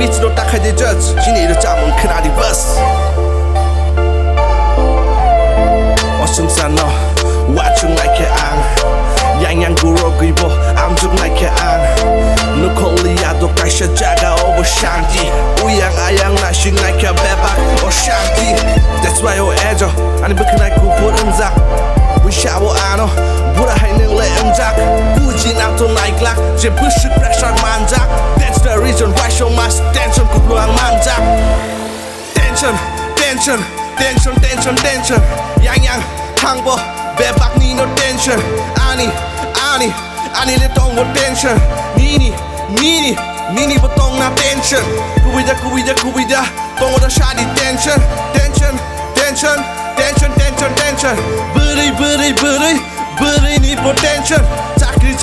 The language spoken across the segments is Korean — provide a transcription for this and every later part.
밑으로 딱하게 judge 신이를 잡은 그날이 bus 어승산 너 와중 like 앙 양양구로 입어 암죽 like 앙 누콜리아도 가셔자가 오버샹디 우양아양 나싱 like 배박 오샹디 That's why 오애져 아니 버크나이 구부름작 We shower 안어 불화하는 레음작 꾸진 않도 나이클락 제 push pressure 만작 That's the reason why show must tension kupluang man작 Tension, tension, tension, tension, tension 양양 항보 배박 니노 tension 아니 내 동고 tension 니니 보통 나 tension 구비다 동호다 샤디 tension 부리 니 potential 짜크리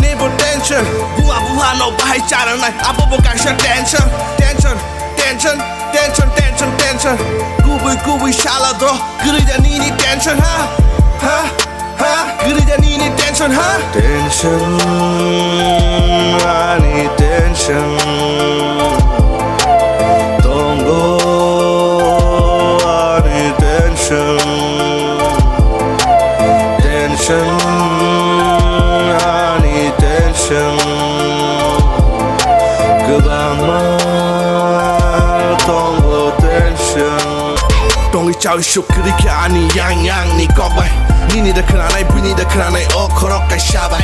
니 potential 부하 너 바이 짜는 날 아보보 강셔 tension 구비 샬라도 그리자 니니 tension 그리자 니니 tension tension 아니 tension 동고 아니 tension 아니 tension 그방만 동고 tension 동이 짜위쇼 그렇게 아니 양양 니 꺼바이 니니다 크라나이 부니다 크라나이 오코로까이 샤바이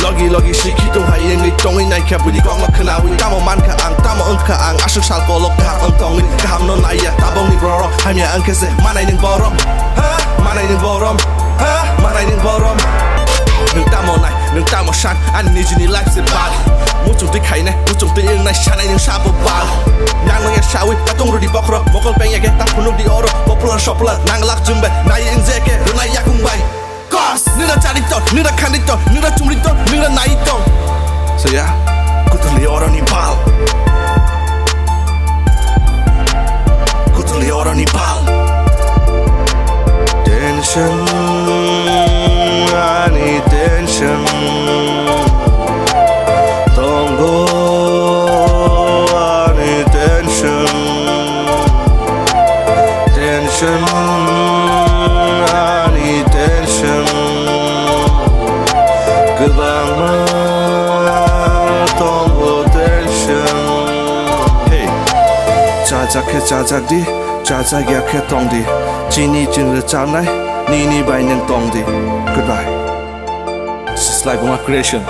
러기 시키도 하이엔 니 동이 나이 캐부디 광마 크나위 따모만 카앙 따모 응카앙 아식 살골록 kaham 응동이 kaham 너 나이야 따봉니 브로로 하미야 응케세 마나이는 보럼 마나이는 보럼 능 따모 나이 능 따모 샨 아니 니지니 라이프세 바리 무좀 뜨카이네 무좀 뜨일 나이 샤나이 능 샤보 바리 낭랑의 샤위 야동루디 버크러 먹을 뱅에게 땅푸누디 오로 버플러 쇼플러 낭락 준비 나이 응제게 르나이 야궁바이 Cause 느라 짜리떡 느라 칸리떡 느라 tum리떡 느라 나이떡 So yeah 구틀리 오러니 발 구틀리 오러니 발 Tension 아니 tension 동고 아니 tension 아니 tension 그방만 동고 tension Hey 짜작해 짜작디 짜작약해 동디 진이 진르 짬나이 니니 바이는 동디 Goodbye This is life of my creation